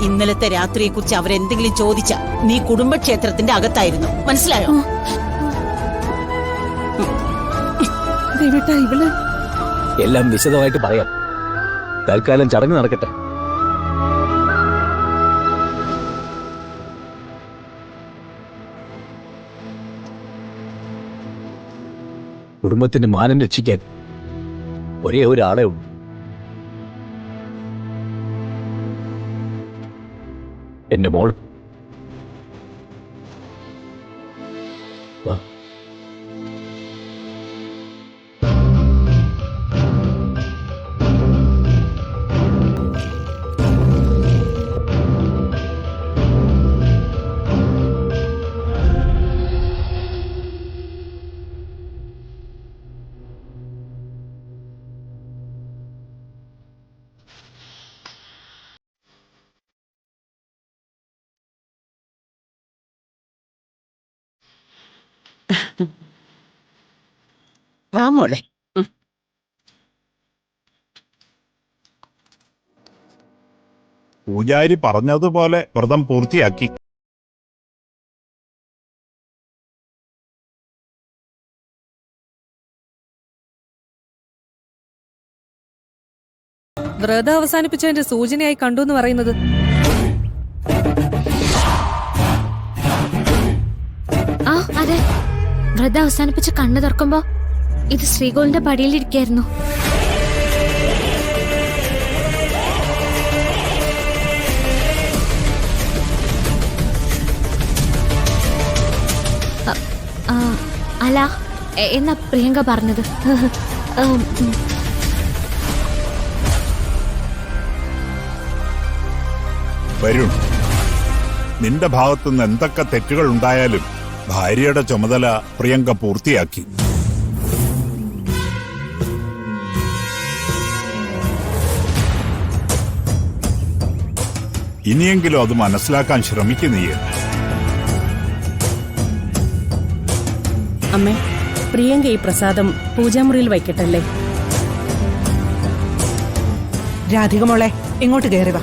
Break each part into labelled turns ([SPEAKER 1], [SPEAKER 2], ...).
[SPEAKER 1] ഇന്നലത്തെ രാത്രിയെ കുറിച്ച് അവരെന്തെങ്കിലും ചോദിച്ച നീ കുടുംബക്ഷേത്രത്തിന്റെ അകത്തായിരുന്നു, മനസ്സിലായോ?
[SPEAKER 2] എല്ലാം വിശദമായിട്ട് പറയാം. തൽക്കാലം ചടങ്ങ് നടക്കട്ടെ. കുടുംബത്തിന്റെ മാനം രക്ഷിക്കാൻ ഒരേ ഒരാളെ ഉള്ളൂ. എന്റെ മോൾ.
[SPEAKER 1] വാ മോളെ.
[SPEAKER 3] പൂജാരി പറഞ്ഞതുപോലെ വ്രതം പൂർത്തിയാക്കി.
[SPEAKER 4] വ്രതം അവസാനിപ്പിച്ചതിന്റെ സൂചനയായി കണ്ടു എന്ന് പറയുന്നത്
[SPEAKER 5] ആ അതെ, വ്രതം അവസാനിപ്പിച്ച് കണ്ണു തുറക്കുമ്പോ ഇത് ശ്രീകോളിന്റെ പടിയിലിരിക്കായിരുന്നു. അല്ല, എന്നാ പ്രിയങ്ക പറഞ്ഞത്.
[SPEAKER 3] വരുൺ, നിന്റെ ഭാഗത്തുനിന്ന് എന്തൊക്കെ തെറ്റുകൾ ഉണ്ടായാലും ഭാര്യയുടെ ചുമതല പ്രിയങ്ക പൂർത്തിയാക്കി. ഇനിയെങ്കിലും അത് മനസ്സിലാക്കാൻ ശ്രമിക്കുന്നീ.
[SPEAKER 6] അമ്മേ, പ്രിയങ്ക ഈ പ്രസാദം പൂജാമുറിയിൽ വയ്ക്കട്ടല്ലേ?
[SPEAKER 7] രാധിക മോളെ, ഇങ്ങോട്ട് കയറി വാ.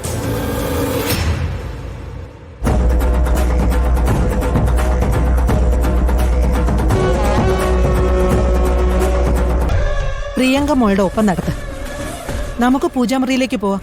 [SPEAKER 7] പ്രിയങ്ക മോളുടെ ഒപ്പം നടത്ത്. നമുക്ക് പൂജാമുറിയിലേക്ക് പോവാം.